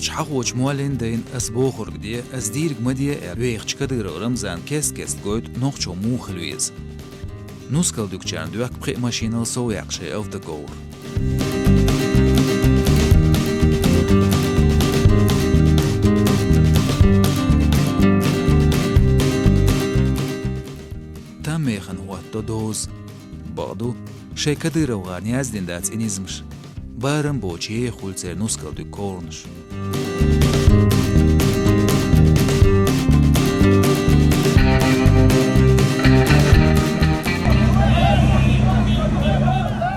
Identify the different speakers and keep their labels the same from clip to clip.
Speaker 1: وش حقوش موالين دين أسبوخر قديه أزدير قمديه ويخش كدر رمزان كيس قويت نوخشو مو خلويز نوسكال دوكچان دوك بخي ماشينال سو يقشي اوف دا غور تاميخن هو تودوز بعضو شي كدر وغاني ازدين داتس انيزمش بارم بوچي خولتر نوسكال دو كورنش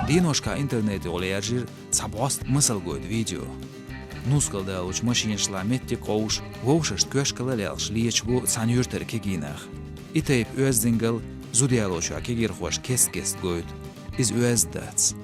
Speaker 1: دينوشكا انترنت وليرجير تصبوست مسل قويد فيديو نوسكال دالوش ماشين شلامتي قوش ووششت كوشكال لالش ليچبو سانيورتر كيجيناخ إتايب أوزدينجل زوديالوشا كيجير خوش كيست قويد إز أوزداتس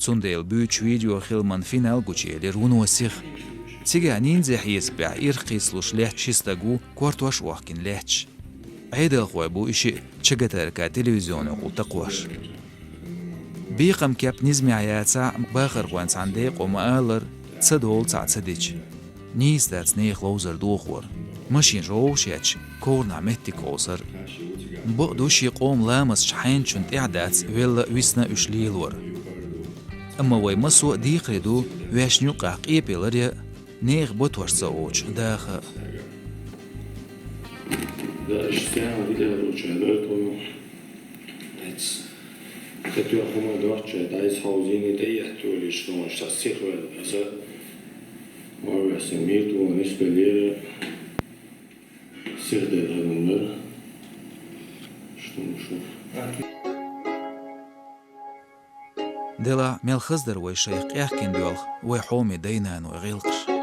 Speaker 1: Tsundel büch video Hilman final guccieli runosich. Tiga ninzeh yesbع irqis lush lech chistagu kwartwash waqkin lech. عيدل خوابو إشي تشجتركا تلفزيون وتقواش. بيقم كاب نزمي عياتسا باخر وانس عنديق ومقالر تصدول تعتصديج. نيس داتس نيخ لوزر دوخور. ماشين روش ياتش كورنا متي كوسر. بقدو شي قوم لامس شحين شنت إعداتس ويلا ويسنا أشليلور. أما وي مسو ديقردو ويش نيوقع قيبي لريا نيخ بوتوش ساوش داخل.
Speaker 2: Da اشتغل وده روشادات و كتو أخوما دوحش دايس حوزيني ديه تولي شلون شخصيخ والأسا وهو سميت ونسبة لي سير ده الغنمر شلون نشوف
Speaker 1: دلا ميل خزدر وي شيخ يحكين دول وي حومي دينان وغيلقش